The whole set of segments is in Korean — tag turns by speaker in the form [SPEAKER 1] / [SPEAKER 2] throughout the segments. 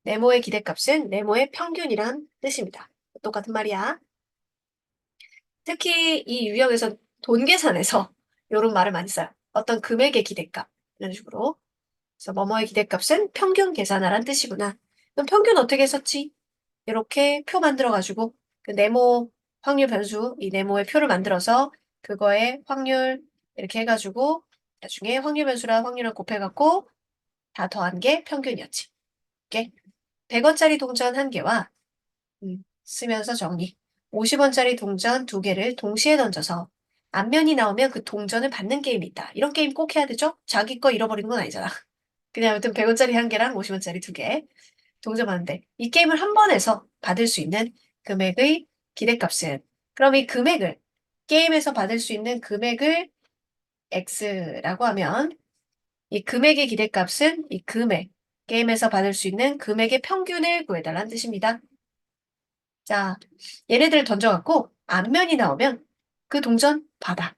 [SPEAKER 1] 네모의 기대값은 네모의 평균이란 뜻입니다. 똑같은 말이야. 특히 이 유형에서 돈 계산에서 이런 말을 많이 써요. 어떤 금액의 기대값 이런 식으로. 그래서 뭐뭐의 기대값은 평균 계산하란 뜻이구나. 그럼 평균 어떻게 썼지? 이렇게 표 만들어가지고 그 네모 확률 변수 이 네모의 표를 만들어서 그거의 확률 이렇게 해가지고 나중에 확률 변수랑 확률을 곱해갖고 다 더한 게 평균이었지. 이게 100원짜리 동전 한 개와 쓰면서 정리. 50원짜리 동전 두 개를 동시에 던져서 앞면이 나오면 그 동전을 받는 게임이 있다. 이런 게임 꼭 해야 되죠? 자기 거 잃어버리는 건 아니잖아. 그냥 아무튼 100원짜리 한 개랑 50원짜리 두 개. 동점하는데 이 게임을 한 번 해서 받을 수 있는 금액의 기대값은 그럼 이 금액을 게임에서 받을 수 있는 금액을 x라고 하면 이 금액의 기대값은 이 금액 게임에서 받을 수 있는 금액의 평균을 구해달라는 뜻입니다. 자, 얘네들을 던져갖고 앞면이 나오면 그 동전 받아.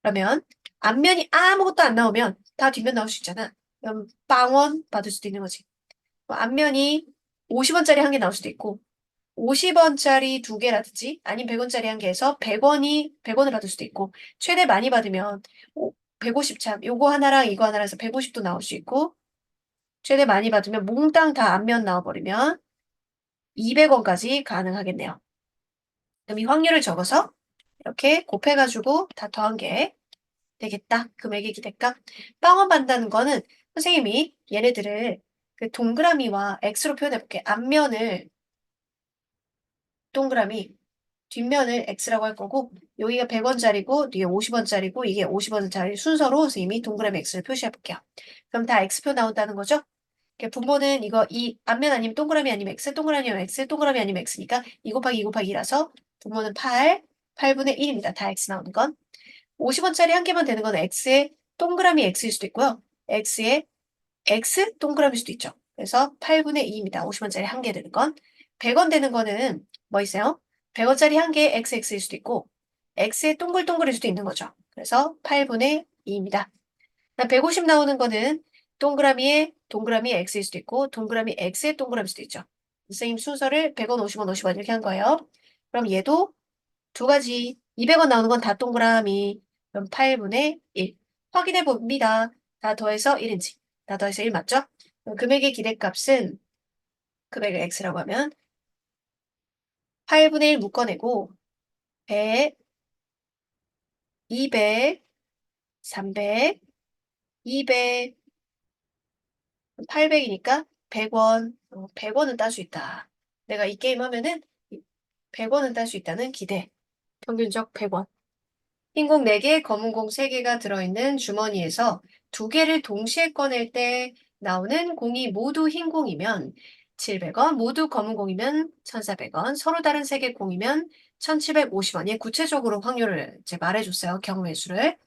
[SPEAKER 1] 그러면 앞면이 아무것도 안 나오면 다 뒷면 나올 수 있잖아. 그럼 빵원 받을 수도 있는 거지. 앞면이 50원짜리 한 개 나올 수도 있고 50원짜리 두 개라든지 아니면 100원짜리 한 개에서 100원을 받을 수도 있고 최대 많이 받으면 150 참 요거 하나랑 이거 하나랑 해서 150도 나올 수 있고 최대 많이 받으면 몽땅 다 앞면 나와버리면 200원까지 가능하겠네요. 그럼 이 확률을 적어서 이렇게 곱해가지고 다 더한 게 되겠다. 금액의 기대값. 빵원 받는다는 거는 선생님이 얘네들을 그 동그라미와 x로 표현해볼게. 앞면을 동그라미, 뒷면을 x라고 할 거고 여기가 100원짜리고 뒤에 50원짜리고 이게 50원짜리 순서로 선생님이 동그라미 x를 표시해 볼게요. 그럼 다 x표 나온다는 거죠? 분모는 이거 이 앞면 아니면 동그라미 아니면 x, 동그라미 아니면 x, 동그라미 아니면 x니까 2 곱하기 2 곱하기 2라서 분모는 8분의 1입니다. 다 x 나오는 건. 50원짜리 한 개만 되는 건 x의 동그라미 x일 수도 있고요. x의 x 동그라미일 수도 있죠. 그래서 8분의 2입니다. 50원짜리 한 개 되는 건. 100원 되는 거는 뭐 있어요? 100원짜리 한 개에 xx일 수도 있고 x의 동글동글일 수도 있는 거죠. 그래서 8분의 2입니다. 150 나오는 거는 동그라미에 동그라미 x일 수도 있고 동그라미 x의 동그라미일 수도 있죠. 선생님 순서를 100원, 50원, 50원 이렇게 한 거예요. 그럼 얘도 두 가지 200원 나오는 건 다 동그라미 그럼 8분의 1 확인해 봅니다. 다 더해서 1인지 다 더해서 1 맞죠? 그럼 금액의 기대값은 금액을 x라고 하면 8분의 1 묶어내고 100, 200, 300, 200, 800이니까 100원, 100원은 딸 수 있다. 내가 이 게임 하면은 100원은 딸 수 있다는 기대. 평균적 100원. 흰 공 4개, 검은 공 3개가 들어있는 주머니에서 두 개를 동시에 꺼낼 때 나오는 공이 모두 흰 공이면 700원, 모두 검은 공이면 1,400원, 서로 다른 3개 공이면 1,750원. 얘 구체적으로 확률을 이제 말해줬어요. 경우의 수를.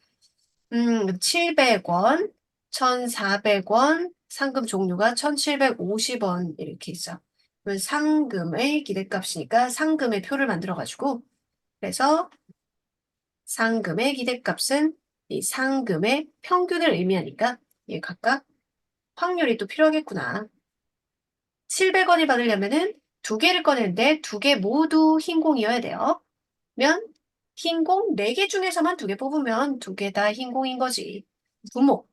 [SPEAKER 1] 700원, 1,400원, 상금 종류가 1,750원 이렇게 있어. 그러면 상금의 기대값이니까 상금의 표를 만들어가지고 그래서 상금의 기대값은 이 상금의 평균을 의미하니까 이 각각 확률이 또 필요하겠구나. 700원을 받으려면은 두 개를 꺼내는데 두 개 모두 흰공이어야 돼요. 그러면 흰공 4개 중에서만 두 개 뽑으면 두 개 다 흰공인 거지.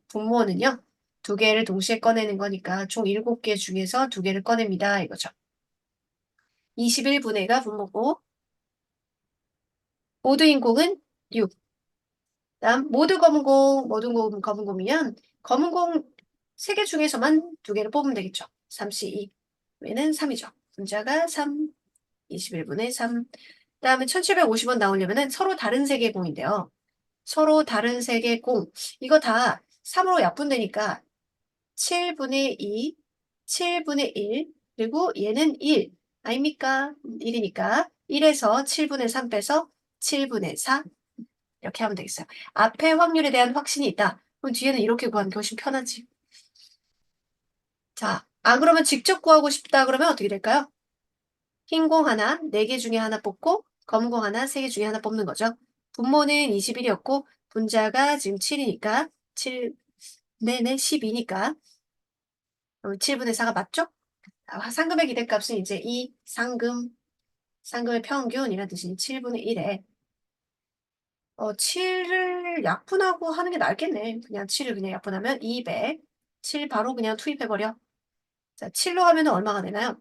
[SPEAKER 1] 분모는요. 두 개를 동시에 꺼내는 거니까 총 7개 중에서 두 개를 꺼냅니다. 이거죠. 21분의가 분모고 모두 흰공은 6. 다음 모두 검은 공이면 검은 공 3개 중에서만 두 개를 뽑으면 되겠죠. 3C2. 외는 3이죠. 분자가 3, 21분의 3. 다음에 1750원 나오려면 서로 다른 3개 공인데요. 서로 다른 3개 공. 이거 다 3으로 약분되니까 7분의 2, 7분의 1, 그리고 얘는 1. 아닙니까? 1이니까 1에서 7분의 3 빼서 7분의 4. 이렇게 하면 되겠어요. 앞에 확률에 대한 확신이 있다. 그럼 뒤에는 이렇게 구하는 게 훨씬 편하지. 자, 그러면 직접 구하고 싶다 그러면 어떻게 될까요? 흰 공 하나, 4개 중에 하나 뽑고 검은 공 하나, 3개 중에 하나 뽑는 거죠. 분모는 21이었고 분자가 지금 7이니까 7, 네네 12니까 7분의 4가 맞죠? 상금의 기대값은 이제 이 상금의 평균이라는 뜻인 7분의 1에 7을 약분하고 하는 게 낫겠네. 그냥 7을 그냥 약분하면 200. 7 바로 그냥 투입해버려. 자, 7로 하면 얼마가 되나요?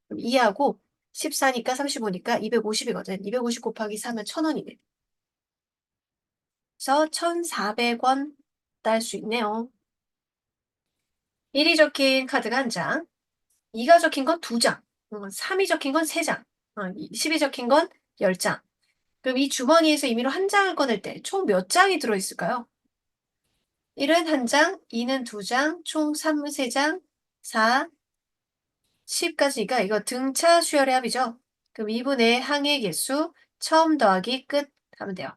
[SPEAKER 1] 그럼 2하고 14니까 35니까 250이거든. 250 곱하기 4면 1000원이네. 그래서 1,400원 딸 수 있네요. 1이 적힌 카드가 한 장, 2가 적힌 건 2장, 3이 적힌 건 3장, 10이 적힌 건 10장. 그럼 이 주머니에서 임의로 한 장을 꺼낼 때 총 몇 장이 들어있을까요? 1은 한 장, 2는 2장, 총 3은 3장, 4, 10까지가 이거 등차 수열의 합이죠. 그럼 2분의 항의 개수 처음 더하기 끝 하면 돼요.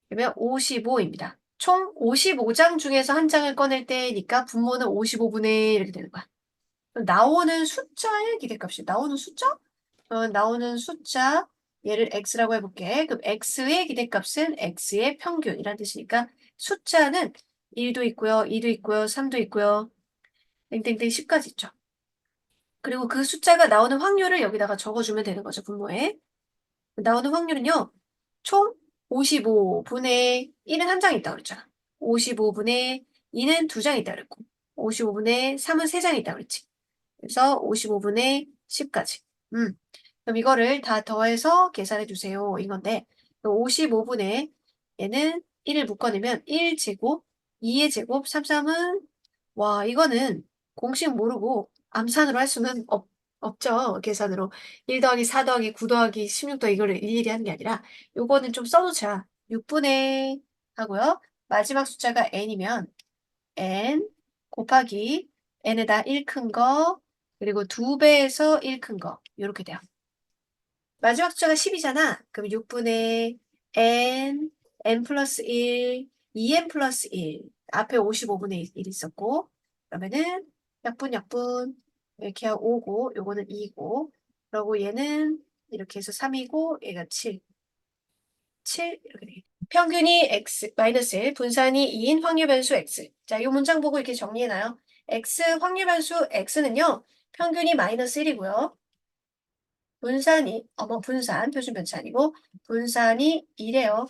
[SPEAKER 1] 그러면 55입니다. 총 55장 중에서 한 장을 꺼낼 때니까 분모는 55분의 이렇게 되는 거야. 그럼 나오는 숫자의 기대값이 나오는 숫자? 나오는 숫자 얘를 x라고 해볼게. 그럼 x의 기대값은 x의 평균이라는 뜻이니까 숫자는 1도 있고요, 2도 있고요, 3도 있고요. 땡땡땡 10까지 있죠. 그리고 그 숫자가 나오는 확률을 여기다가 적어주면 되는 거죠, 분모에. 나오는 확률은요, 총 55분의 1은 한 장 있다고 그랬잖아. 55분의 2는 두 장 있다고 그랬고, 55분의 3은 세 장 있다고 그랬지. 그래서 55분의 10까지. 그럼 이거를 다 더해서 계산해 주세요. 이건데, 55분의 얘는 1을 묶어내면 1제곱, 2의 제곱, 33은, 와, 이거는 공식 모르고 암산으로 할 수는 없죠. 계산으로. 1 더하기 4 더하기 9 더하기 16 더하기 이거를 일일이 하는 게 아니라, 요거는 좀 써놓자. 6분의 하고요. 마지막 숫자가 n이면, n 곱하기 n에다 1 큰 거, 그리고 2배에서 1 큰 거. 이렇게 돼요. 마지막 숫자가 10이잖아. 그럼 6분의 n 플러스 1, 2n 플러스 1. 앞에 55분의 1 있었고, 그러면은 약분, 이렇게 하고 5고, 요거는 2고, 그리고 얘는 이렇게 해서 3이고, 얘가 7. 7, 이렇게 되겠다. 평균이 x, 마이너스 1, 분산이 2인 확률 변수 x. 자, 이 문장 보고 이렇게 정리해놔요. x 확률 변수 x는요, 평균이 마이너스 1이고요. 분산, 표준 변치 아니고, 분산이 2래요.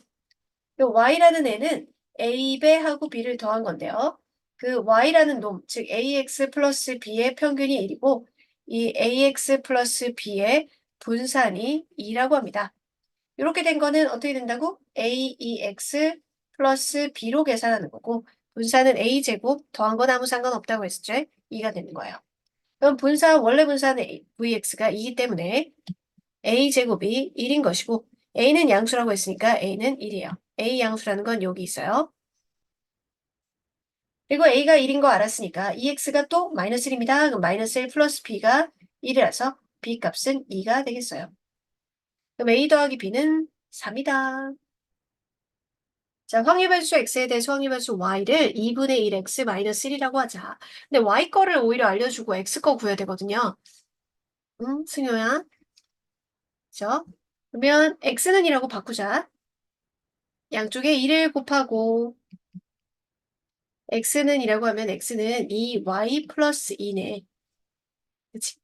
[SPEAKER 1] 요 y라는 애는 a배하고 b를 더한 건데요. 그 y라는 놈, 즉 ax 플러스 b의 평균이 1이고, 이 ax 플러스 b의 분산이 2라고 합니다. 이렇게 된 거는 어떻게 된다고? ax 플러스 b로 계산하는 거고, 분산은 a제곱 더한 건 아무 상관없다고 했었죠? 2가 되는 거예요. 그럼 원래 분산은 vx가 2이기 때문에 a제곱이 1인 것이고, a는 양수라고 했으니까 a는 1이에요. a 양수라는 건 여기 있어요. 그리고 a가 1인 거 알았으니까 ex가 또 마이너스 1입니다. 그럼 마이너스 1 플러스 b가 1이라서 b 값은 2가 되겠어요. 그럼 a 더하기 b는 3이다. 자, 확률변수 x에 대해서 확률변수 y를 2분의 1 x 마이너스 1이라고 하자. 근데 y 거를 오히려 알려주고 x 거 구해야 되거든요. 승효야. 그죠? 그러면 x는 2라고 바꾸자. 양쪽에 1을 곱하고 x는 2라고 하면 x는 2y 플러스 2네. 그치?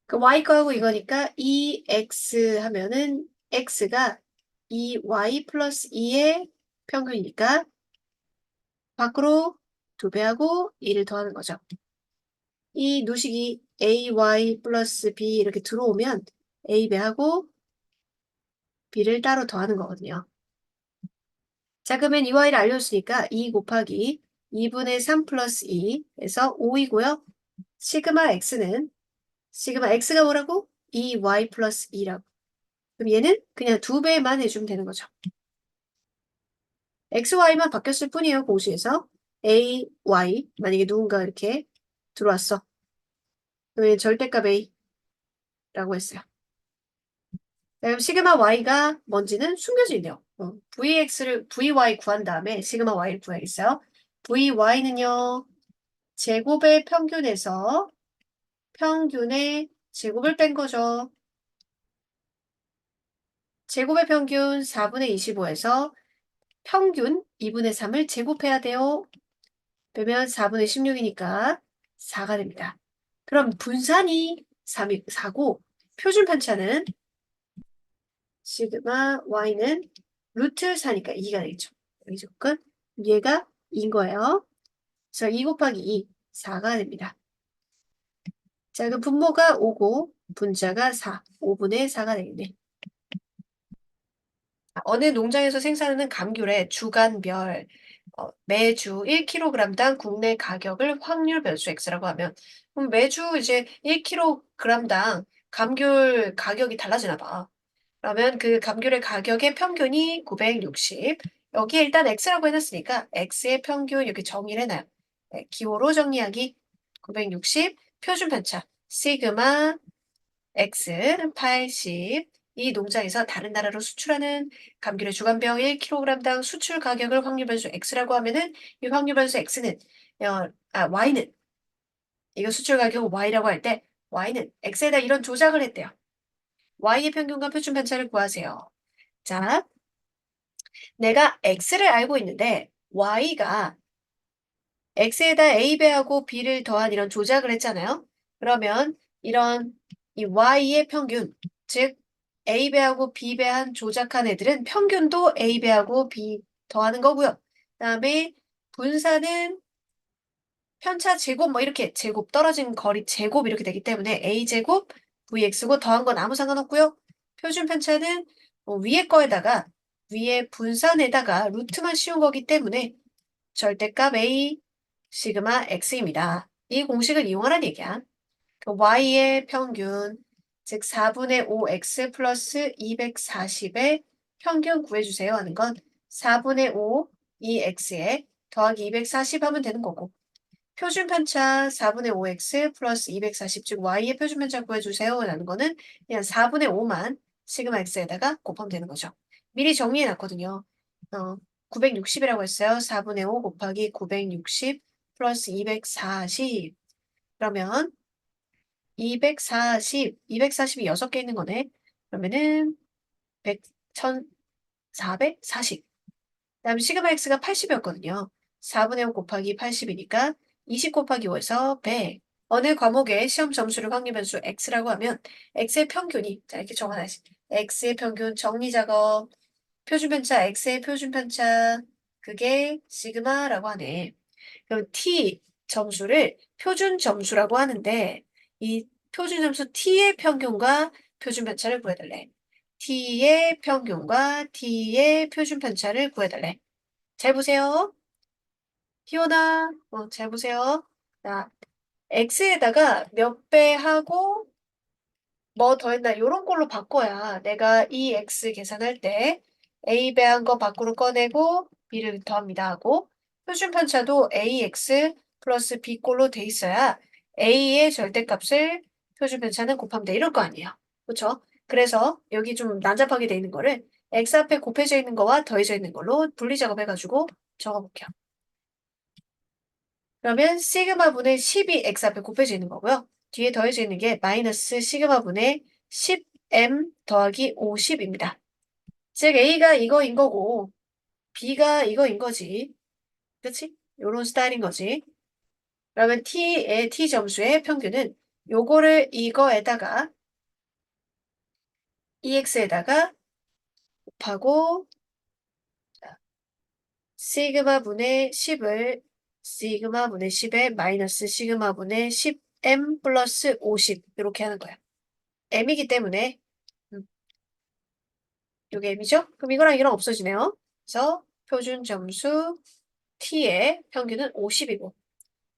[SPEAKER 1] 그 y 거하고 이거니까 2x 하면은 x가 2y 플러스 2의 평균이니까 밖으로 2배하고 2를 더하는 거죠. 이 노식이 ay 플러스 b 이렇게 들어오면 a배하고 b를 따로 더하는 거거든요. 자, 그러면 이 y를 알려줬으니까 2 곱하기 2분의 3 플러스 2에서 5이고요. 시그마 x가 뭐라고? 2y 플러스 2라고. 그럼 얘는 그냥 2배만 해주면 되는 거죠. xy만 바뀌었을 뿐이에요. 공식에서. a, y 만약에 누군가 이렇게 들어왔어. 그러면 절대값 a라고 했어요. 그럼 시그마 y가 뭔지는 숨겨져 있네요. vy 구한 다음에 시그마 y를 구해야겠어요. vy는요, 제곱의 평균에서 평균의 제곱을 뺀 거죠. 제곱의 평균 4분의 25에서 평균 2분의 3을 제곱해야 돼요. 빼면 4분의 16이니까 4가 됩니다. 그럼 분산이 4고 표준 편차는 시그마 y는 루트 4니까 2가 되겠죠. 여기 조건 얘가 2인 거예요. 그래서 2 곱하기 2, 4가 됩니다. 자, 그럼 분모가 5고 분자가 4, 5분의 4가 되겠네. 어느 농장에서 생산하는 감귤의 주간별 매주 1kg당 국내 가격을 확률 변수 x라고 하면 그럼 매주 이제 1kg당 감귤 가격이 달라지나 봐. 그러면 그 감귤의 가격의 평균이 960. 여기에 일단 x라고 해놨으니까 x의 평균 이렇게 정의를 해놔요. 네, 기호로 정리하기 960 표준 편차 시그마 x는 80. 이 농장에서 다른 나라로 수출하는 감귤의 주간병 1kg당 수출 가격을 확률 변수 x라고 하면은 이 확률 변수 x는 y는 이거 수출 가격 y라고 할 때 y는 x에다 이런 조작을 했대요. y의 평균과 표준 편차를 구하세요. 자, 내가 x를 알고 있는데 y가 x에다 a배하고 b를 더한 이런 조작을 했잖아요. 그러면 이런 이 y의 평균, 즉 a배하고 b배한 조작한 애들은 평균도 a배하고 b 더하는 거고요. 그다음에 분산은 편차 제곱 뭐 이렇게 제곱 떨어진 거리 제곱 이렇게 되기 때문에 a제곱 vx고 더한 건 아무 상관없고요. 표준 편차는 위에 거에다가 위에 분산에다가 루트만 씌운 거기 때문에 절대값 a 시그마 x입니다. 이 공식을 이용하라는 얘기야. 그 y의 평균, 즉 4분의 5x 플러스 240의 평균 구해주세요 하는 건 4분의 5 이 x에 더하기 240 하면 되는 거고 표준 편차 4분의 5x 플러스 240, 즉 y의 표준 편차 구해주세요 라는 거는 그냥 4분의 5만 시그마 x에다가 곱하면 되는 거죠. 미리 정리해 놨거든요. 960이라고 했어요. 4분의 5 곱하기 960 플러스 240. 그러면 240이 6개 있는 거네. 그러면은 100, 1440. 그다음에 시그마 x가 80이었거든요. 4분의 5 곱하기 80이니까 20 곱하기 5에서 100. 어느 과목의 시험 점수를 확률변수 x라고 하면 x의 평균이 자 이렇게 적어놔야지. x의 평균 정리 작업. 표준 편차 x의 표준 편차 그게 시그마라고 하네. 그럼 t 점수를 표준 점수라고 하는데 이 표준 점수 t의 평균과 표준 편차를 구해달래. t의 평균과 t의 표준 편차를 구해달래. 잘 보세요. 희원아, 잘 보세요. 자, x에다가 몇 배 하고 뭐 더했나 요런 걸로 바꿔야 내가 이 x 계산할 때 a 배한 거 밖으로 꺼내고 b를 더합니다 하고 표준 편차도 ax 플러스 b 꼴로 돼 있어야 a의 절대값을 표준 편차는 곱하면 돼 이럴 거 아니에요. 그렇죠? 그래서 여기 좀 난잡하게 돼 있는 거를 x 앞에 곱해져 있는 거와 더해져 있는 걸로 분리 작업해가지고 적어볼게요. 그러면 시그마분의 10이 x 앞에 곱해져 있는 거고요. 뒤에 더해져 있는 게 마이너스 시그마분의 10m 더하기 50입니다. 즉 A가 이거인 거고 B가 이거인 거지. 그치? 요런 스타일인 거지. 그러면 T의 T 점수의 평균은 요거를 이거에다가 EX에다가 곱하고 시그마분의 10을 시그마분의 10에 마이너스 시그마분의 10m 플러스 50 이렇게 하는 거야. m이기 때문에 요게 m이죠? 그럼 이거랑 이거랑 없어지네요. 그래서 표준 점수 t의 평균은 50이고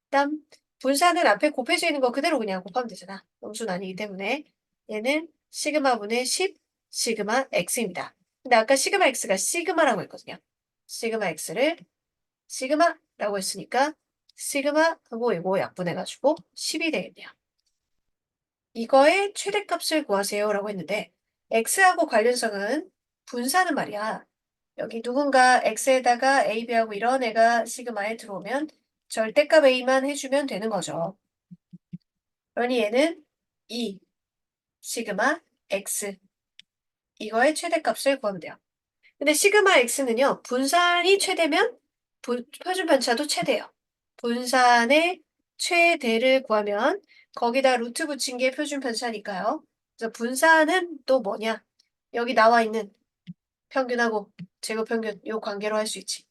[SPEAKER 1] 그다음 분산은 앞에 곱해져 있는 거 그대로 그냥 곱하면 되잖아. 음수는 아니기 때문에 얘는 시그마분의 10 시그마 x입니다. 근데 아까 시그마 x가 시그마라고 했거든요. 시그마 x를 시그마라고 했으니까 시그마하고 이거 약분해가지고 10이 되겠네요. 이거의 최대값을 구하세요 라고 했는데 x하고 관련성은 분산은 말이야. 여기 누군가 x에다가 ab하고 이런 애가 시그마에 들어오면 절대값 a만 해주면 되는 거죠. 그러니 얘는 2 시그마 x 이거의 최대값을 구하면 돼요. 근데 시그마 x는요. 분산이 최대면 표준 편차도 최대예요. 분산의 최대를 구하면 거기다 루트 붙인 게 표준 편차니까요. 그래서 분산은 또 뭐냐? 여기 나와 있는 평균하고 제곱 평균 요 관계로 할 수 있지.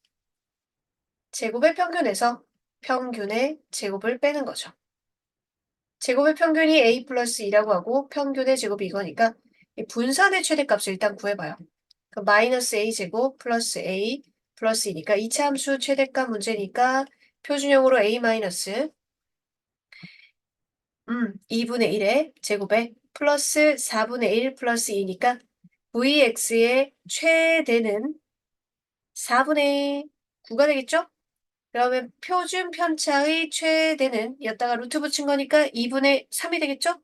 [SPEAKER 1] 제곱의 평균에서 평균의 제곱을 빼는 거죠. 제곱의 평균이 a 플러스 2라고 하고 평균의 제곱이 이거니까 이 분산의 최대값을 일단 구해봐요. 그 마이너스 a 제곱 플러스 a 플러스 2니까 이차함수 최대값 문제니까 표준형으로 a 마이너스 2분의 1의 제곱에 플러스 4분의 1 플러스 2니까 vx의 최대는 4분의 9가 되겠죠? 그러면 표준 편차의 최대는 여기다가 루트 붙인 거니까 2분의 3이 되겠죠?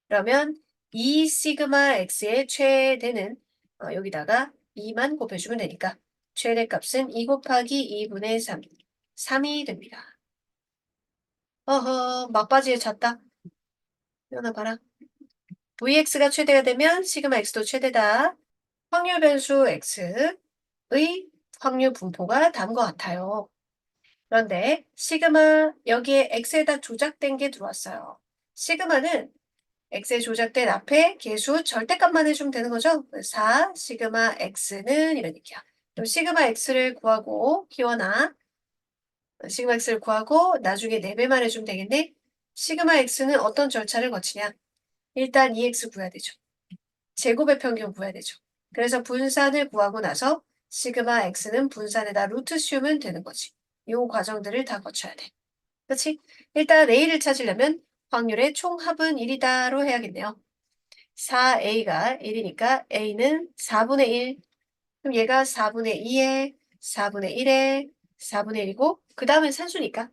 [SPEAKER 1] 그러면 2 시그마 x의 최대는 여기다가 2만 곱해주면 되니까 최대값은 2 곱하기 2분의 3, 3이 됩니다. 어허, 막바지에 찼다. 연아 봐라. vx가 최대가 되면 시그마 x도 최대다. 확률 변수 x의 확률 분포가 다음과 같아요. 그런데 시그마 여기에 x에다 조작된 게 들어왔어요. 시그마는 x에 조작된 앞에 계수 절대값만 해주면 되는 거죠. 4 시그마 x는 이런 얘기야. 그럼 시그마 x를 구하고 키워놔. 시그마 x를 구하고 나중에 4배만 해주면 되겠네. 시그마 x는 어떤 절차를 거치냐. 일단 2x 구해야 되죠. 제곱의 평균 구해야 되죠. 그래서 분산을 구하고 나서 시그마 x는 분산에다 루트 씌우면 되는 거지. 요 과정들을 다 거쳐야 돼. 그렇지? 일단 a를 찾으려면 확률의 총합은 1이다로 해야겠네요. 4a가 1이니까 a는 4분의 1. 그럼 얘가 4분의 2에 4분의 1에 4분의 1이고 그 다음엔 산수니까.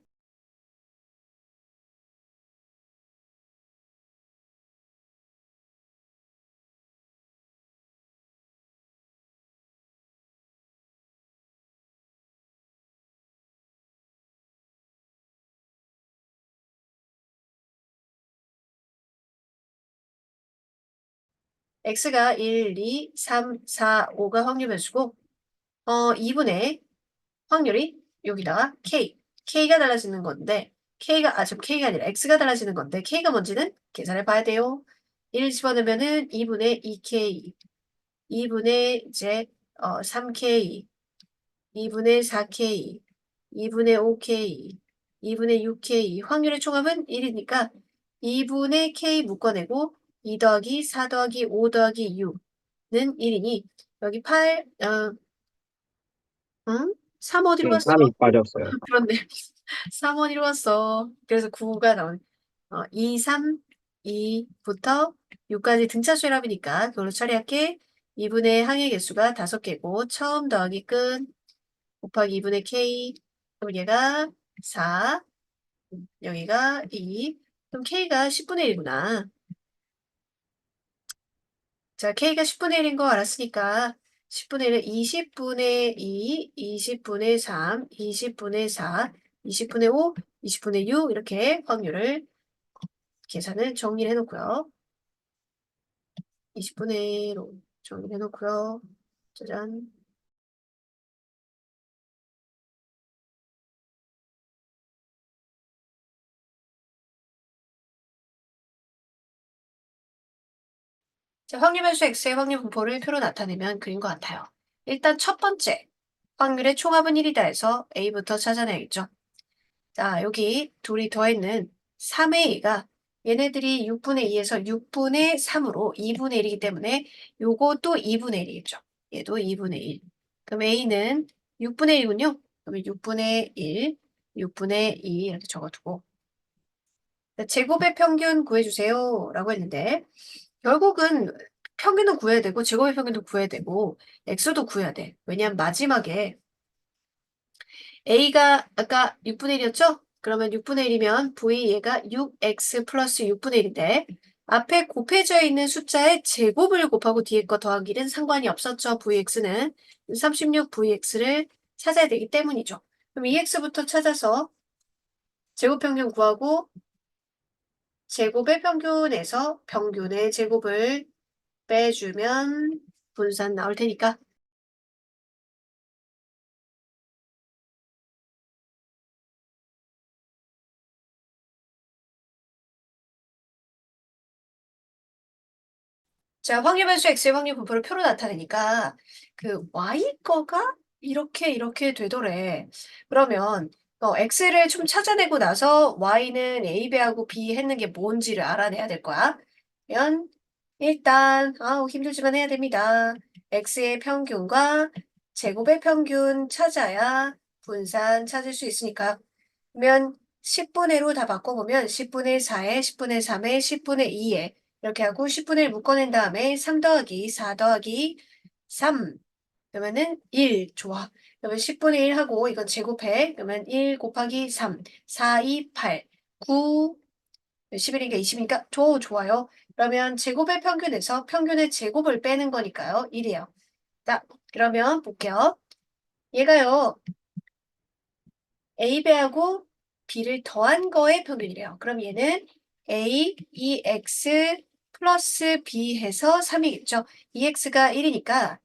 [SPEAKER 1] x가 1, 2, 3, 4, 5가 확률 변수고 2분의 확률이 여기다가 k가 달라지는 건데 지금 k가 아니라 x가 달라지는 건데 k가 뭔지는 계산해 봐야 돼요. 1 집어넣으면은 2분의 2k 2분의 이제 3k 2분의 4k 2분의 5k 2분의 6k 확률의 총합은 1이니까 2분의 k 묶어내고 2 더하기 4 더하기 5 더하기 6는 1이니 여기 8 3 어디로
[SPEAKER 2] 지금
[SPEAKER 1] 갔어?
[SPEAKER 2] 3이 빠졌어요.
[SPEAKER 1] 그렇네. 3 어디로 갔어? 그래서 9가 나오네. 2, 3, 2부터 6까지 등차 수렴이니까 그걸로 처리할게. 2분의 항의 개수가 5개고 처음 더하기 끝 곱하기 2분의 k 그럼 얘가 4 여기가 2 그럼 k가 10분의 1이구나. 자, k가 10분의 1인 거 알았으니까 10분의 1은 20분의 2, 20분의 3, 20분의 4, 20분의 5, 20분의 6 이렇게 확률을 계산을 정리를 해놓고요. 20분의 1로 정리를 해놓고요. 짜잔. 자, 확률 변수 x의 확률 분포를 표로 나타내면 그린 것 같아요. 일단 첫 번째, 확률의 총합은 1이다 해서 a부터 찾아내야겠죠. 자, 여기 둘이 더있는 3의 2가 얘네들이 6분의 2에서 6분의 3으로 2분의 1이기 때문에 요것도 2분의 1이겠죠. 얘도 2분의 1. 그럼 a는 6분의 1이군요. 그러면 6분의 1, 6분의 2 이렇게 적어두고 제곱의 평균 구해주세요 라고 했는데 결국은 평균도 구해야 되고 제곱의 평균도 구해야 되고 x도 구해야 돼. 왜냐하면 마지막에 a가 아까 6분의 1이었죠? 그러면 6분의 1이면 v 얘가 6x 플러스 6분의 1인데 앞에 곱해져 있는 숫자의 제곱을 곱하고 뒤에 거 더하기는 상관이 없었죠. vx는 36vx를 찾아야 되기 때문이죠. 그럼 2x부터 찾아서 제곱 평균 구하고 제곱의 평균에서 평균의 제곱을 빼주면 분산 나올 테니까 자, 확률 변수 x의 확률 분포를 표로 나타내니까 그 y 거가 이렇게 되더래. 그러면 x를 좀 찾아내고 나서 y는 a 배하고 b 했는 게 뭔지를 알아내야 될 거야. 그러면 일단 힘들지만 해야 됩니다. x의 평균과 제곱의 평균 찾아야 분산 찾을 수 있으니까. 그러면 10분의 1로 다 바꿔보면 10분의 4에 10분의 3에 10분의 2에 이렇게 하고 10분의 1 묶어낸 다음에 3 더하기 4 더하기 3 그러면은 1 좋아. 그러면 10분의 1 하고 이건 제곱해. 그러면 1 곱하기 3 4, 2, 8 9 11이니까 20이니까 좋아요. 그러면 제곱의 평균에서 평균의 제곱을 빼는 거니까요. 1이에요. 자, 그러면 볼게요. 얘가요. A배하고 B를 더한 거의 평균이래요. 그럼 얘는 A, 2X 플러스 B 해서 3이겠죠. 2X가 1이니까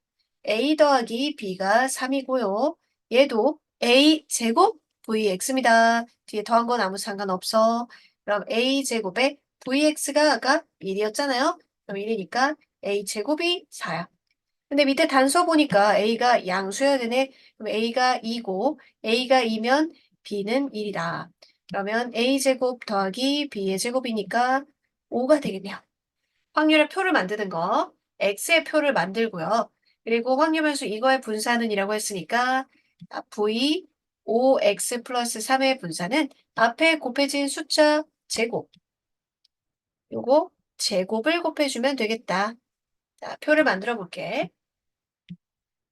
[SPEAKER 1] A 더하기 B가 3이고요. 얘도 A 제곱 VX입니다. 뒤에 더한 건 아무 상관없어. 그럼 A 제곱에 VX가 아까 1이었잖아요. 그럼 1이니까 A 제곱이 4야. 근데 밑에 단서 보니까 A가 양수여야 되네. 그럼 A가 2고 A가 2면 B는 1이다. 그러면 A제곱 더하기 B의 제곱이니까 5가 되겠네요. 확률의 표를 만드는 거, X의 표를 만들고요. 그리고 확률 변수 이거의 분산은 이라고 했으니까 V 5X 플러스 3의 분산은 앞에 곱해진 숫자 제곱. 요거 제곱을 곱해주면 되겠다. 자, 표를 만들어 볼게.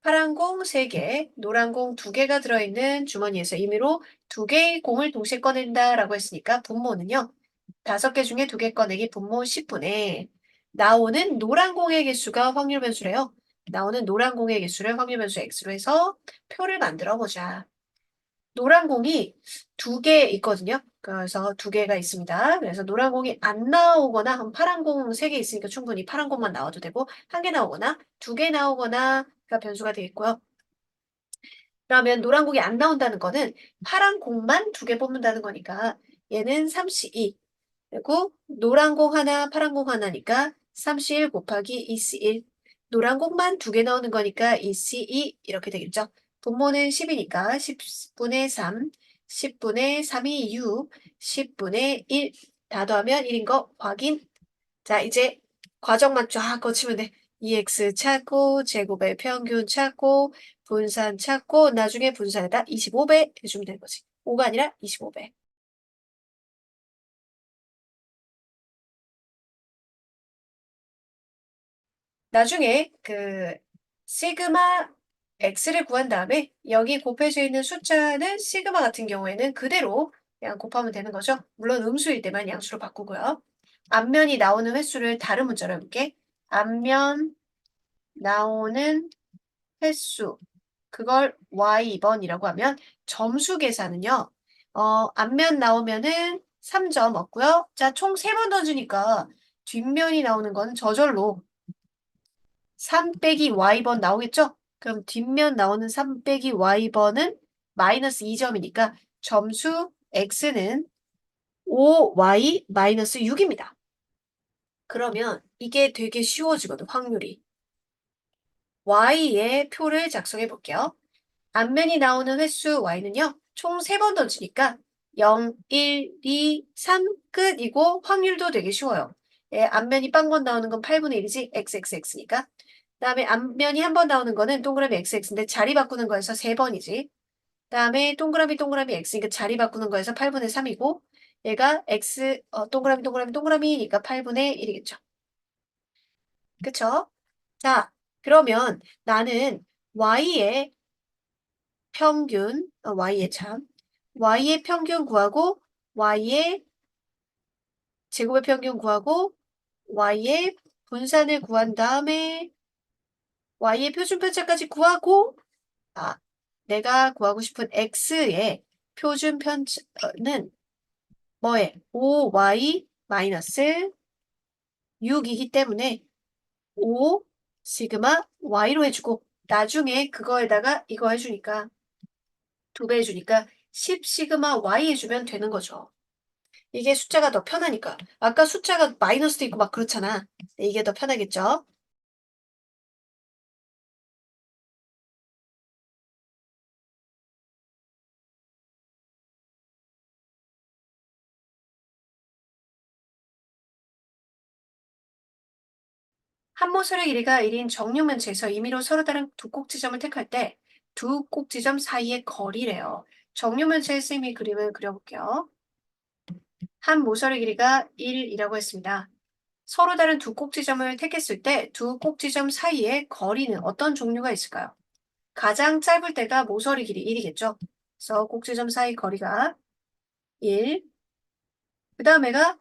[SPEAKER 1] 파란 공 3개, 노란 공 2개가 들어있는 주머니에서 임의로 2개의 공을 동시에 꺼낸다라고 했으니까 분모는요. 5개 중에 2개 꺼내기 분모 10분의 나오는 노란 공의 개수가 확률 변수래요. 나오는 노란 공의 개수를 확률 변수 x로 해서 표를 만들어 보자. 노란 공이 2개 있거든요. 그래서 2개가 있습니다. 그래서 노란 공이 안 나오거나 파란 공 3개 있으니까 충분히 파란 공만 나와도 되고 1개 나오거나 2개 나오거나가 변수가 되겠고요. 그러면 노란 공이 안 나온다는 거는 파란 공만 2개 뽑는다는 거니까 얘는 3C2 그리고 노란 공 하나 파란 공 하나니까 3C1 곱하기 2C1 노란 공만 2개 나오는 거니까 2C2 이렇게 되겠죠. 분모는 10이니까 10분의 3 10분의 3이 6 10분의 1 다 더하면 1인 거 확인. 자 이제 과정만 쫙 거치면 돼. EX 찾고 제곱의 평균 찾고 분산 찾고 나중에 분산에다 25배 해주면 되는 거지. 5가 아니라 25배. 나중에 그 시그마 x를 구한 다음에 여기 곱해져 있는 숫자는 시그마 같은 경우에는 그대로 그냥 곱하면 되는 거죠. 물론 음수일 때만 양수로 바꾸고요. 앞면이 나오는 횟수를 다른 문자로 해볼게. 앞면 나오는 횟수. 그걸 y2번이라고 하면 점수 계산은요. 앞면 나오면은 3점 얻고요. 자, 총 3번 던지니까 뒷면이 나오는 건 저절로 3 빼기 y번 나오겠죠? 그럼 뒷면 나오는 3 빼기 y번은 마이너스 2점이니까 점수 x는 5y 마이너스 6입니다. 그러면 이게 되게 쉬워지거든, 확률이. y의 표를 작성해 볼게요. 앞면이 나오는 횟수 y는요. 총 3번 던지니까 0, 1, 2, 3 끝이고 확률도 되게 쉬워요. 예, 앞면이 빵번 나오는 건 8분의 1이지 xxx니까. 그다음에 앞면이 한 번 나오는 거는 동그라미 xx인데 자리 바꾸는 거에서 3번이지. 그다음에 동그라미 x니까 자리 바꾸는 거에서 8분의 3이고 얘가 x 동그라미니까 8분의 1이겠죠. 그쵸? 자, 그러면 나는 y의 평균, y의 평균 구하고 y의 제곱의 평균 구하고 y의 분산을 구한 다음에 y의 표준 편차까지 구하고 내가 구하고 싶은 x의 표준 편차는 뭐에? 5y 마이너스 6이기 때문에 5 시그마 y로 해주고 나중에 그거에다가 이거 해주니까 2배 해주니까 10 시그마 y 해주면 되는 거죠. 이게 숫자가 더 편하니까. 아까 숫자가 마이너스도 있고 막 그렇잖아. 이게 더 편하겠죠? 한 모서리 길이가 1인 정육면체에서 임의로 서로 다른 두 꼭지점을 택할 때 두 꼭지점 사이의 거리래요. 정육면체의 쌤이 그림을 그려볼게요. 한 모서리 길이가 1이라고 했습니다. 서로 다른 두 꼭지점을 택했을 때 두 꼭지점 사이의 거리는 어떤 종류가 있을까요? 가장 짧을 때가 모서리 길이 1이겠죠. 그래서 꼭지점 사이 거리가 1. 그 다음에가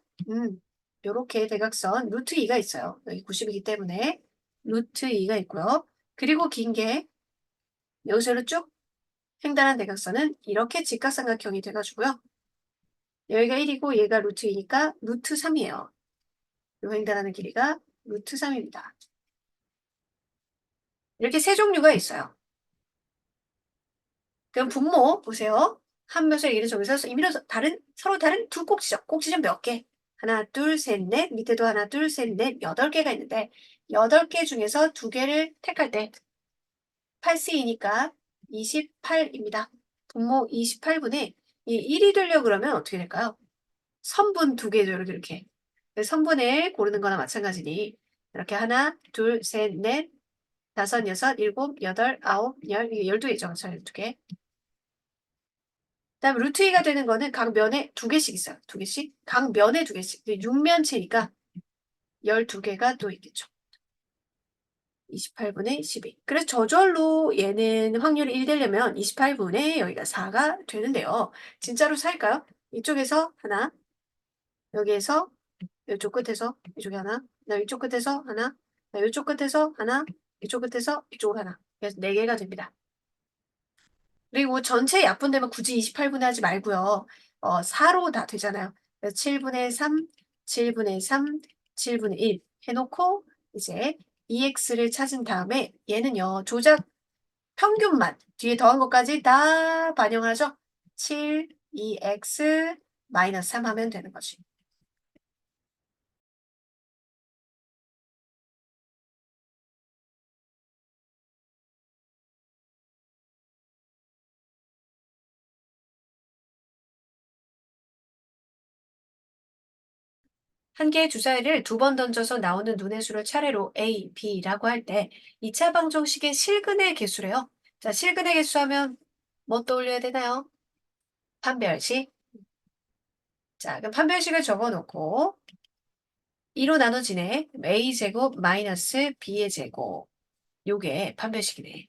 [SPEAKER 1] 요렇게 대각선 루트 2가 있어요. 여기 90이기 때문에 루트 2가 있고요. 그리고 긴 게 여기서로 쭉 횡단한 대각선은 이렇게 직각삼각형이 돼가지고요. 여기가 1이고 얘가 루트 2니까 루트 3이에요. 요 횡단하는 길이가 루트 3입니다. 이렇게 세 종류가 있어요. 그럼 분모 보세요. 한 묘사 얘기를 정해서 임의로 서로 다른 두 꼭지점 몇 개? 하나, 둘, 셋, 넷. 밑에도 하나, 둘, 셋, 넷. 8개가 있는데 8개 중에서 2개를 택할 때 8C이니까 28입니다. 분모 28분의 이 1이 되려고 그러면 어떻게 될까요? 선분 2개죠. 이렇게. 선분을 고르는 거나 마찬가지니 이렇게 하나, 둘, 셋, 넷, 다섯, 여섯, 일곱, 여덟, 아홉, 열, 이게 12개죠. 12개. 그다음 루트 2가 되는 거는 각 면에 2개씩 있어요. 2개씩. 각 면에 2개씩. 6면체니까 12개가 또 있겠죠. 28분의 12. 그래서 저절로 얘는 확률이 1 되려면 28분의 여기가 4가 되는데요. 진짜로 4일까요? 이쪽에서 하나, 여기에서 이쪽 끝에서 이쪽에 하나, 그다음 이쪽 끝에서 하나, 그다음 이쪽 끝에서 하나, 이쪽 끝에서 이쪽으로 하나. 그래서 4개가 됩니다. 그리고 전체 약분되면 굳이 28분의 하지 말고요. 4로 다 되잖아요. 그래서 7분의 3, 7분의 3, 7분의 1 해놓고 이제 EX를 찾은 다음에 얘는요. 조작 평균만 뒤에 더한 것까지 다 반영을 하죠. 7, 2X 마이너스 3 하면 되는 거지. 한 개의 주사위를 2번 던져서 나오는 눈의 수를 차례로 A, B라고 할 때 2차 방정식의 실근의 개수래요. 자, 실근의 개수 하면 뭐 떠올려야 되나요? 판별식. 자, 그럼 판별식을 적어놓고 2로 나눠지네. A제곱 마이너스 B의 제곱. 요게 판별식이네.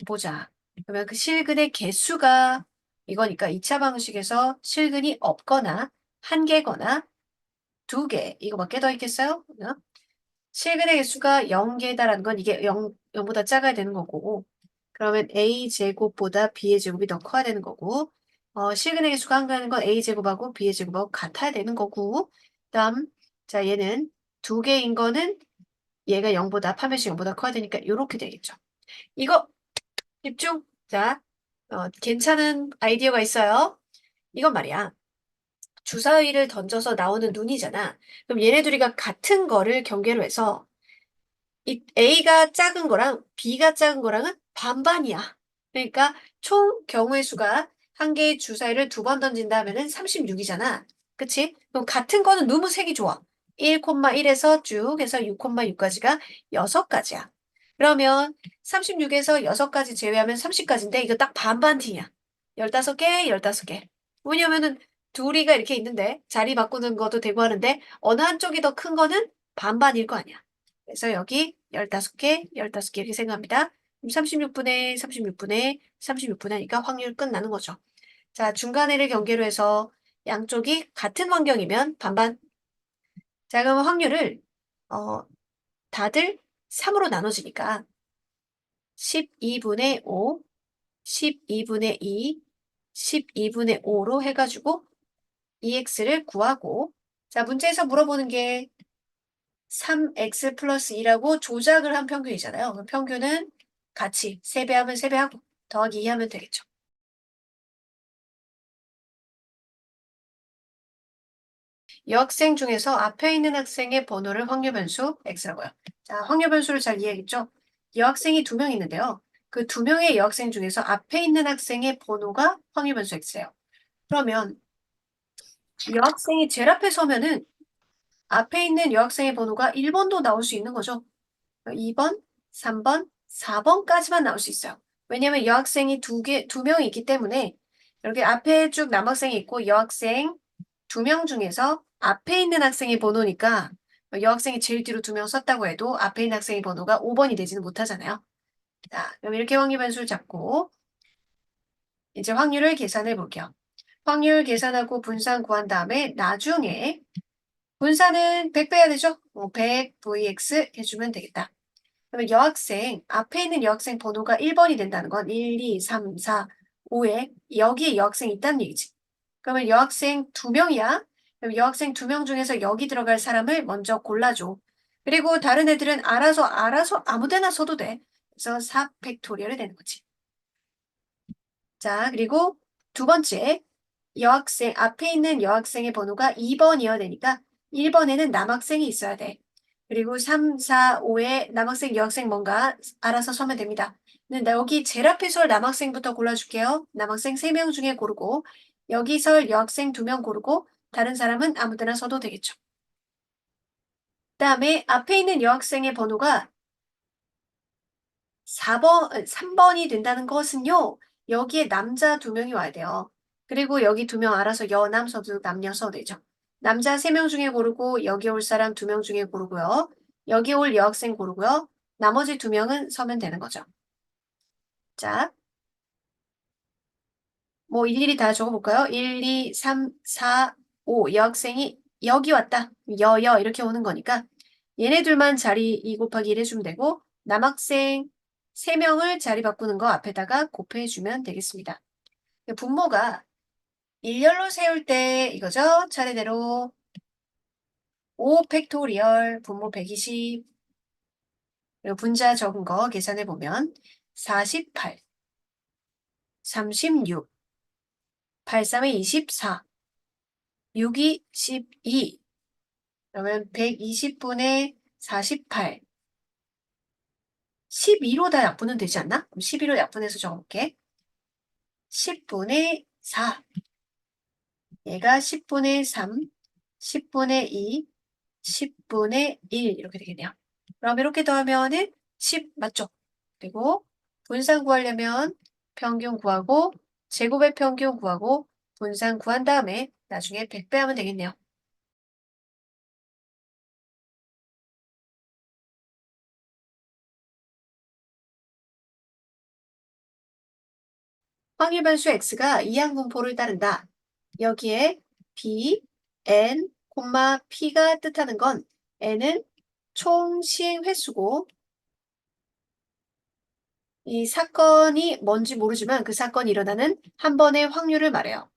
[SPEAKER 1] 보자. 그러면 그 실근의 개수가 이거니까 2차 방식에서 실근이 없거나 한 개거나 두 개. 이거밖에 더 있겠어요? 실근의 개수가 0개다라는 건 이게 0보다 작아야 되는 거고, 그러면 a제곱보다 b의 제곱이 더 커야 되는 거고, 실근의 개수가 한가하는 건 a제곱하고 b의 제곱하고 같아야 되는 거고, 다음, 자, 얘는 두 개인 거는 얘가 0보다, 판별식 0보다 커야 되니까 이렇게 되겠죠. 이거 집중! 자, 괜찮은 아이디어가 있어요. 이건 말이야. 주사위를 던져서 나오는 눈이잖아. 그럼 얘네 둘이가 같은 거를 경계로 해서 이 A가 작은 거랑 B가 작은 거랑은 반반이야. 그러니까 총 경우의 수가 한 개의 주사위를 2번 던진다 하면은 36이잖아. 그치? 그럼 같은 거는 너무 색이 좋아. 1,1에서 쭉 해서 6,6까지가 6가지야. 그러면 36에서 6가지 제외하면 30가지인데 이거 딱 반반 팀이야. 15개, 15개. 왜냐면은 둘이가 이렇게 있는데 자리 바꾸는 것도 되고 하는데 어느 한쪽이 더 큰 거는 반반일 거 아니야. 그래서 여기 15개, 15개 이렇게 생각합니다. 36분의 36분의 36분의 하니까 확률 끝나는 거죠. 자, 중간에를 경계로 해서 양쪽이 같은 환경이면 반반. 자, 그러면 확률을 다들 3으로 나눠지니까 12분의 5, 12분의 2, 12분의 5로 해가지고 EX를 구하고 자, 문제에서 물어보는 게 3x 플러스 2라고 조작을 한 평균이잖아요. 그럼 평균은 같이 3배하면 3배하고 더하기 2 하면 되겠죠. 여학생 중에서 앞에 있는 학생의 번호를 확률변수 x라고요. 자, 확률변수를 잘 이해하겠죠? 여학생이 2명 있는데요. 그 2명의 여학생 중에서 앞에 있는 학생의 번호가 확률변수 x예요. 그러면 여학생이 제일 앞에 서면은 앞에 있는 여학생의 번호가 1번도 나올 수 있는 거죠. 2번, 3번, 4번까지만 나올 수 있어요. 왜냐면 여학생이 두 명이 있기 때문에 여기 앞에 쭉 남학생이 있고 여학생 2명 중에서 앞에 있는 학생의 번호니까 여학생이 제일 뒤로 2명 썼다고 해도 앞에 있는 학생의 번호가 5번이 되지는 못하잖아요. 자, 그럼 이렇게 확률 변수를 잡고 이제 확률을 계산해 볼게요. 확률 계산하고 분산 구한 다음에 나중에 분산은 100 빼야 되죠? 100 vx 해주면 되겠다. 그러면 여학생, 앞에 있는 여학생 번호가 1번이 된다는 건 1, 2, 3, 4, 5에 여기에 여학생이 있다는 얘기지. 그러면 여학생 2명이야. 그럼 여학생 2명 중에서 여기 들어갈 사람을 먼저 골라줘. 그리고 다른 애들은 알아서 아무 데나 써도 돼. 그래서 4 팩토리얼이 되는 거지. 자, 그리고 두 번째, 여학생, 앞에 있는 여학생의 번호가 2번이어야 되니까 1번에는 남학생이 있어야 돼. 그리고 3, 4, 5에 남학생, 여학생 뭔가 알아서 서면 됩니다. 근데 여기 제일 앞에 설 남학생부터 골라줄게요. 남학생 3명 중에 고르고 여기 설 여학생 2명 고르고 다른 사람은 아무 데나 서도 되겠죠. 그 다음에 앞에 있는 여학생의 번호가 3번이 된다는 것은요. 여기에 남자 2명이 와야 돼요. 그리고 여기 2명 알아서 여남 서도 남녀 서도 되죠. 남자 3명 중에 고르고 여기 올 사람 2명 중에 고르고요. 여기 올 여학생 고르고요. 나머지 2명은 서면 되는 거죠. 자, 뭐 일일이 다 적어볼까요? 1, 2, 3, 4, 5 여학생이 여기 왔다. 이렇게 오는 거니까 얘네들만 자리 2 곱하기 1 해주면 되고 남학생 3명을 자리 바꾸는 거 앞에다가 곱해주면 되겠습니다. 분모가 일렬로 세울 때 이거죠. 차례대로 5 팩토리얼 분모 120 그리고 분자 적은 거 계산해보면 48 36 8, 3에 24 6이 12 그러면 120분의 48 12로 다 약분은 되지 않나? 그럼 12로 약분해서 적어볼게. 10분의 4 얘가 10분의 3 10분의 2 10분의 1 이렇게 되겠네요. 그럼 이렇게 더하면은 10 맞죠? 그리고 분산 구하려면 평균 구하고 제곱의 평균 구하고 분산 구한 다음에 나중에 100 빼하면 되겠네요. 확률 변수 x가 이항 분포를 따른다. 여기에 b, n, p가 뜻하는 건 n은 총 시행 횟수고 이 사건이 뭔지 모르지만 그 사건이 일어나는 한 번의 확률을 말해요.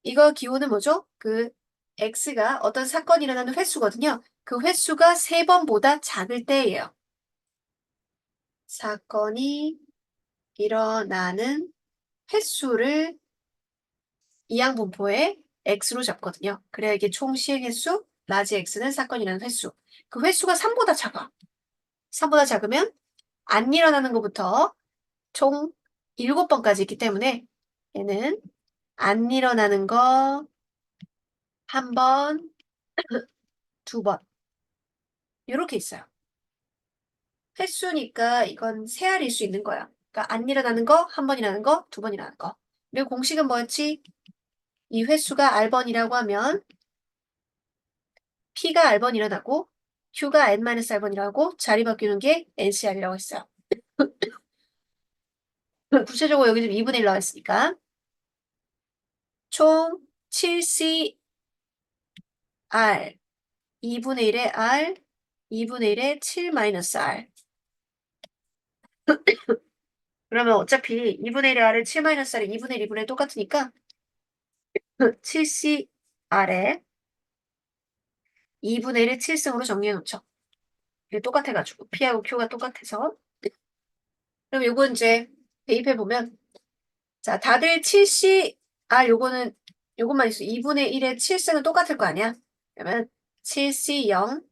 [SPEAKER 1] 이거 기호는 뭐죠? 그 x가 어떤 사건이 일어나는 횟수거든요. 그 횟수가 3번보다 작을 때예요. 사건이 일어나는 횟수를 이항 분포에 x로 잡거든요. 그래야 이게 총 시행 횟수, 라지 x는 사건이라는 횟수. 그 횟수가 3보다 작아. 3보다 작으면 안 일어나는 것부터 총 7번까지 있기 때문에 얘는 안 일어나는 거 한 번, 두 번 이렇게 있어요. 횟수니까 이건 세알일 수 있는 거야. 그러니까 안 일어나는 거, 한 번 일어나는 거, 2번 일어나는 거. 그리고 공식은 뭐였지? 이 횟수가 R번이라고 하면 P가 R번 일어나고 Q가 N-R번이라고 자리 바뀌는 게 NCR이라고 했어요. 구체적으로 여기 좀 2분의 1 나와 있으니까 총 7CR 2분의 1의 R 2분의 1의 7-R 그러면 어차피 2분의 1의 R은 7-R이 2분의 1, 2분의 1 똑같으니까 7CR에 2분의 1의 7승으로 정리해 놓죠. 이게 똑같아가지고 P하고 Q가 똑같아서 그럼 요거 이제 대입해 보면 자 다들 7CR 요것만 있어 2분의 1의 7승은 똑같을 거 아니야? 그러면 7C0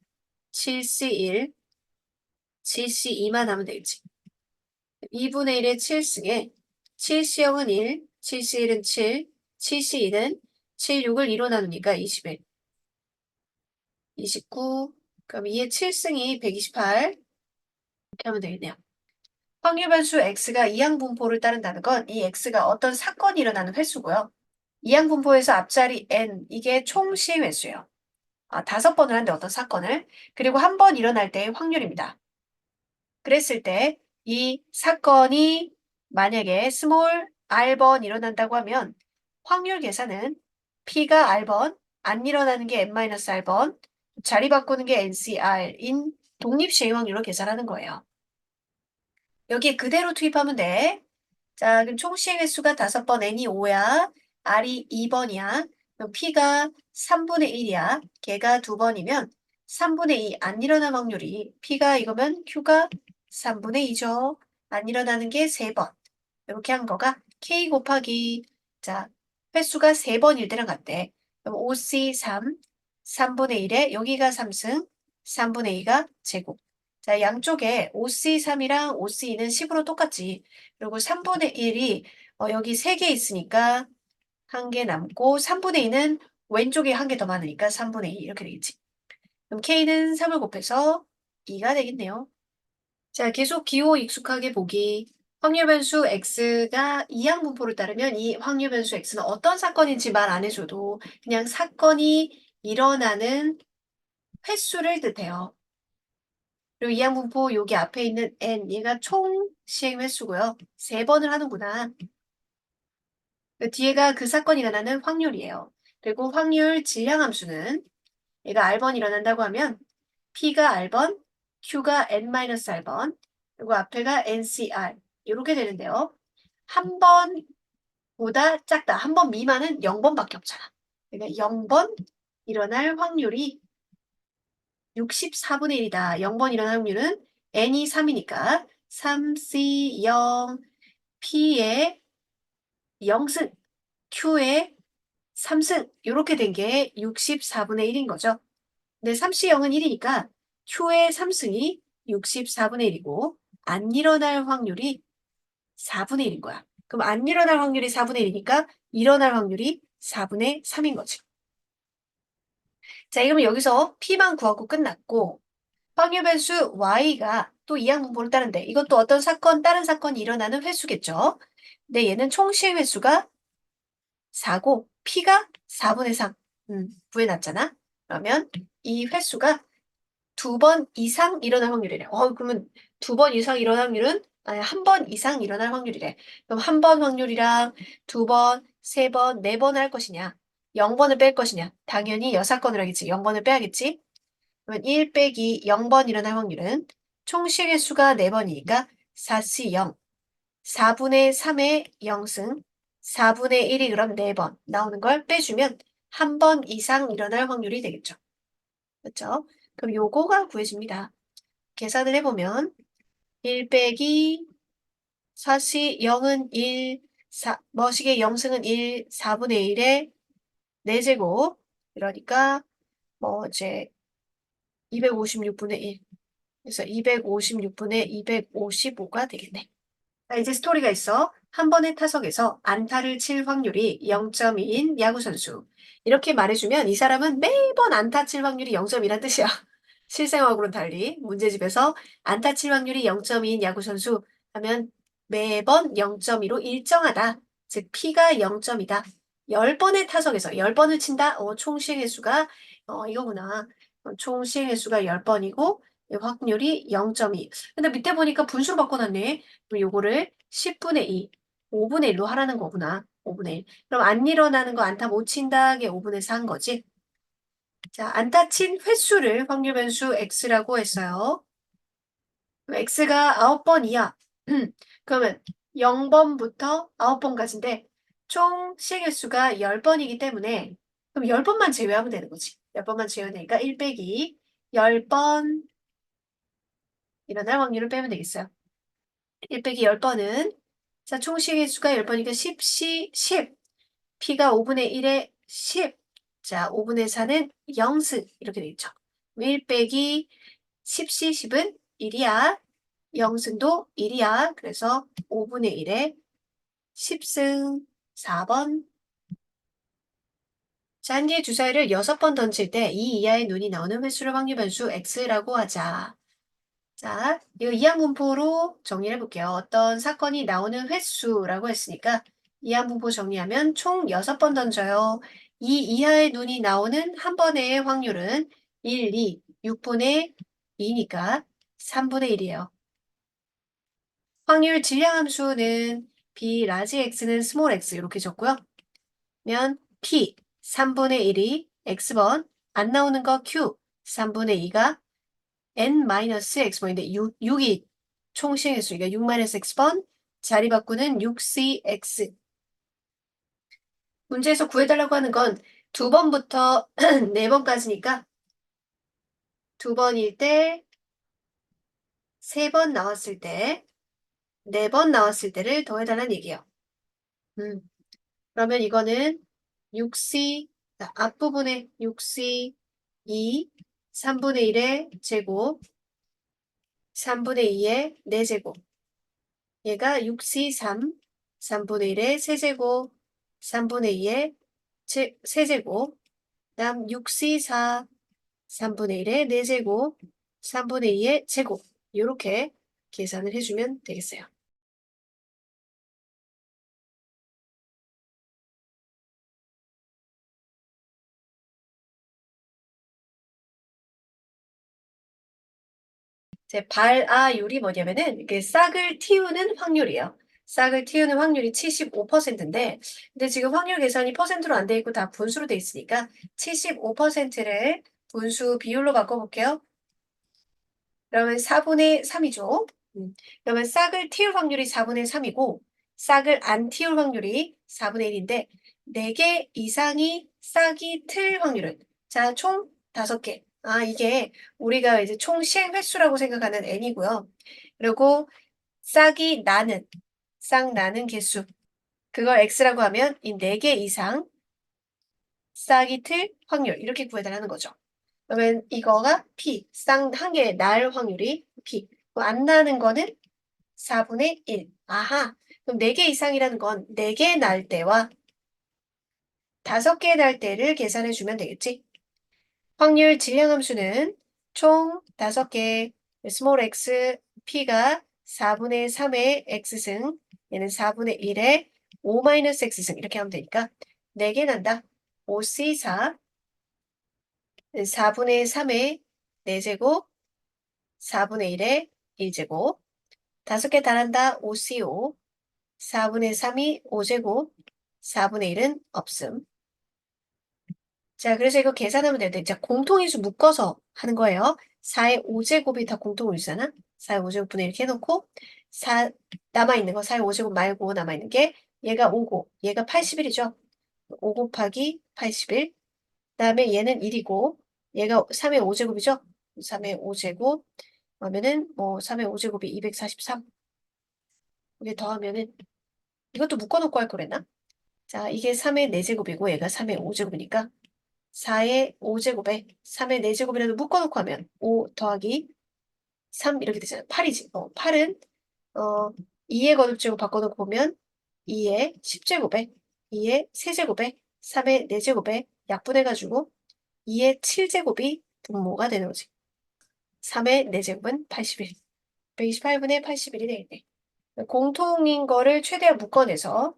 [SPEAKER 1] 7C1 7C2만 하면 되겠지. 2분의 1의 7승에 7C0은 1 7C1은 7 7C2는 7, 6을 2로 나누니까 21 29 그럼 2의 7승이 128 이렇게 하면 되겠네요. 확률 변수 x가 이항 분포를 따른다는 건 이 x가 어떤 사건이 일어나는 횟수고요. 이항 분포에서 앞자리 n 이게 총 시행 횟수예요. 5번을 하는데 어떤 사건을 그리고 한 번 일어날 때의 확률입니다. 그랬을 때 이 사건이 만약에 스몰 r번 일어난다고 하면 확률 계산은 p가 r번, 안 일어나는 게 n-r번, 자리 바꾸는 게 ncr인 독립시행 확률로 계산하는 거예요. 여기에 그대로 투입하면 돼. 자, 그럼 총 시행 횟수가 5번, n이 5야. r이 2번이야. 그럼 p가 3분의 1이야. 걔가 2번이면 3분의 2 안 일어날 확률이 p가 이거면 q가 3분의 2죠. 안 일어나는 게 3번. 이렇게 한 거가 k 곱하기 자, 횟수가 3번일 때랑 같대. 그럼 5c 3, 3분의 1에 여기가 3승, 3분의 2가 제곱. 자, 양쪽에 5c3이랑 5c2는 10으로 똑같지. 그리고 3분의 1이 여기 3개 있으니까 1개 남고 3분의 2는 왼쪽에 1개 더 많으니까 3분의 2 이렇게 되겠지. 그럼 k는 3을 곱해서 2가 되겠네요. 자, 계속 기호 익숙하게 보기. 확률 변수 x가 이항 분포를 따르면 이 확률 변수 x는 어떤 사건인지 말 안 해줘도 그냥 사건이 일어나는 횟수를 뜻해요. 그리고 이항 분포 여기 앞에 있는 n 얘가 총 시행 횟수고요. 3번을 하는구나. 그 뒤에가 그 사건이 일어나는 확률이에요. 그리고 확률 질량함수는 얘가 r번 일어난다고 하면 p가 r번, q가 n-r번, 그리고 앞에가 ncr 이렇게 되는데요. 한 번보다 작다. 한 번 미만은 0번밖에 없잖아. 그러니까 0번 일어날 확률이 64분의 1이다. 0번 일어날 확률은 n이 3이니까 3c 0 p의 0승 q의 3승 이렇게 된 게 64분의 1인 거죠. 근데 3c 0은 1이니까 q의 3승이 64분의 1이고 안 일어날 확률이 4분의 1인 거야. 그럼 안 일어날 확률이 4분의 1이니까 일어날 확률이 4분의 3인 거지. 자, 그러면 여기서 P만 구하고 끝났고 확률 변수 Y가 또 이항 분포를 따른대. 이것도 어떤 사건, 다른 사건이 일어나는 횟수겠죠. 근데 얘는 총 시행 횟수가 4고 P가 4분의 3 구해놨잖아. 그러면 이 횟수가 2번 이상 일어날 확률이래. 그러면 2번 이상 일어날 확률은 아니 한 번 이상 일어날 확률이래. 그럼 한 번 확률이랑 2번, 3번, 4번 할 것이냐? 0번을 뺄 것이냐? 당연히 여사건을 하겠지. 0번을 빼야겠지. 그러면 1 빼기 0번 일어날 확률은 총 시의 수가 4번이니까 4C 0. 4분의 3의 0승 4분의 1이 그럼 4번 나오는 걸 빼주면 한 번 이상 일어날 확률이 되겠죠. 그렇죠? 그럼 요거가 구해집니다. 계산을 해보면 1 빼기 4시 0은 1, 머시기의 0승은 1, 4분의 1의 4제곱 그러니까 뭐 이제 256분의 1 그래서 256분의 255가 되겠네. 자, 이제 스토리가 있어. 한 번의 타석에서 안타를 칠 확률이 0.2인 야구 선수. 이렇게 말해주면 이 사람은 매번 안타 칠 확률이 0.2란 뜻이야. 실생활하고는 달리 문제집에서 안타 칠 확률이 0.2인 야구 선수 하면 매번 0.2로 일정하다. 즉 P가 0.2다. 10번의 타석에서 10번을 친다. 총 시행 횟수가 이거구나. 총 시행 횟수가 10번이고 확률이 0.2. 근데 밑에 보니까 분수로 바꿔놨네. 그럼 요거를 10분의 2, 5분의 1로 하라는 거구나. 5분의 1. 그럼 안 일어나는 거 안타 못 친다게 5분의 4한 거지. 자, 안타 친 횟수를 확률 변수 x라고 했어요. 그럼 x가 9번이야. 그러면 0번부터 9번까지인데 총 시행 횟수가 10번이기 때문에 그럼 10번만 제외하면 되는 거지. 10번만 제외하니까 1 빼기 10번 일어날 확률을 빼면 되겠어요. 1 빼기 10번은 자, 총 시행 횟수가 10번이니까 10C 10. P가 5분의 1에 10. 자, 5분의 4는 0승. 이렇게 되겠죠. 1 빼기 10C 10은 1이야. 0승도 1이야. 그래서 5분의 1에 10승 4번. 자, 한 개의 주사위를 6번 던질 때 이 이하의 눈이 나오는 횟수를 확률 변수 x라고 하자. 자, 이거 이항 분포로 정리를 해볼게요. 어떤 사건이 나오는 횟수라고 했으니까 이항 분포 정리하면 총 6번 던져요. 이 이하의 눈이 나오는 한 번의 확률은 1, 2, 6분의 2니까 3분의 1이에요. 확률 질량함수는 B 라지 x는 스몰 x 이렇게 적고요. 면 P 3분의 1이 x번, 안 나오는 거 Q 3분의 2가 n-x번인데 6이 총 시행횟수니까 6-x번, 자리 바꾸는 6cx. 문제에서 구해달라고 하는 건 2번부터 4번까지니까 2번일 때, 3번 나왔을 때, 4번 나왔을 때를 더해달라는 얘기예요. 그러면 이거는 6c, 앞부분에 6c 2, 3분의 1의 제곱, 3분의 2의 4제곱. 얘가 6c 3, 3분의 1의 세제곱, 3분의 2의 세제곱, 다음 6c 4, 3분의 1의 4제곱, 3분의 2의 제곱. 이렇게 계산을 해주면 되겠어요. 제 발아율이 뭐냐면은 이게 싹을 틔우는 확률이에요. 싹을 틔우는 확률이 75%인데, 근데 지금 확률 계산이 퍼센트로 안 돼 있고 다 분수로 돼 있으니까 75%를 분수 비율로 바꿔볼게요. 그러면 4분의 3이죠. 그러면 싹을 틔울 확률이 4분의 3이고, 싹을 안 틔울 확률이 4분의 1인데, 4개 이상이 싹이 틀 확률은, 자, 총 5개. 아, 이게 우리가 이제 총 시행 횟수라고 생각하는 n이고요. 그리고 싹이 나는, 싹 나는 개수. 그걸 x라고 하면 이 4개 이상 싹이 틀 확률. 이렇게 구해달라는 거죠. 그러면 이거가 P, 쌍 한 개의 날 확률이 P. 안 나는 거는 4분의 1. 아하. 그럼 4개 이상이라는 건 4개 날 때와 5개 날 때를 계산해 주면 되겠지? 확률 질량함수는 총 5개, 스몰 x, P가 4분의 3의 x승, 얘는 4분의 1의 5-x승 이렇게 하면 되니까 4개 난다. 5c4, 4분의 3의 4제곱, 4분의 1의 1제곱, 5개 다 난다. 5co, 4분의 3이 5제곱, 4분의 1은 없음. 자, 그래서 이거 계산하면 되는데, 자, 공통인수 묶어서 하는 거예요. 4의 5제곱이 다 공통인수잖아? 4의 5제곱분의 이렇게 해놓고, 4, 남아있는 거, 4의 5제곱 말고 남아있는 게, 얘가 5고, 얘가 81이죠? 5 곱하기 81. 그 다음에 얘는 1이고, 얘가 3의 5제곱이죠? 3의 5제곱, 그러면은, 3의 5제곱이 243. 이게 더하면은, 이것도 묶어놓고 할 거랬나? 자, 이게 3의 4제곱이고, 얘가 3의 5제곱이니까, 4의 5제곱에 3의 4제곱이라도 묶어놓고 하면 5 더하기 3 이렇게 되잖아요. 8이지. 8은 2의 거듭제곱 바꿔놓고 보면 2의 10제곱에 2의 세제곱에 3의 4제곱에 약분해가지고 2의 7제곱이 분모가 되는 거지. 3의 4제곱은 81. 128분의 81이 되겠네. 공통인 거를 최대한 묶어내서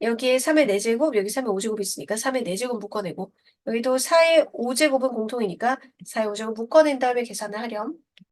[SPEAKER 1] 여기에 3의 4제곱, 여기 3의 5제곱이 있으니까 3의 4제곱 묶어내고 여기도 4의 5제곱은 공통이니까 4의 5제곱 묶어낸 다음에 계산을 하렴.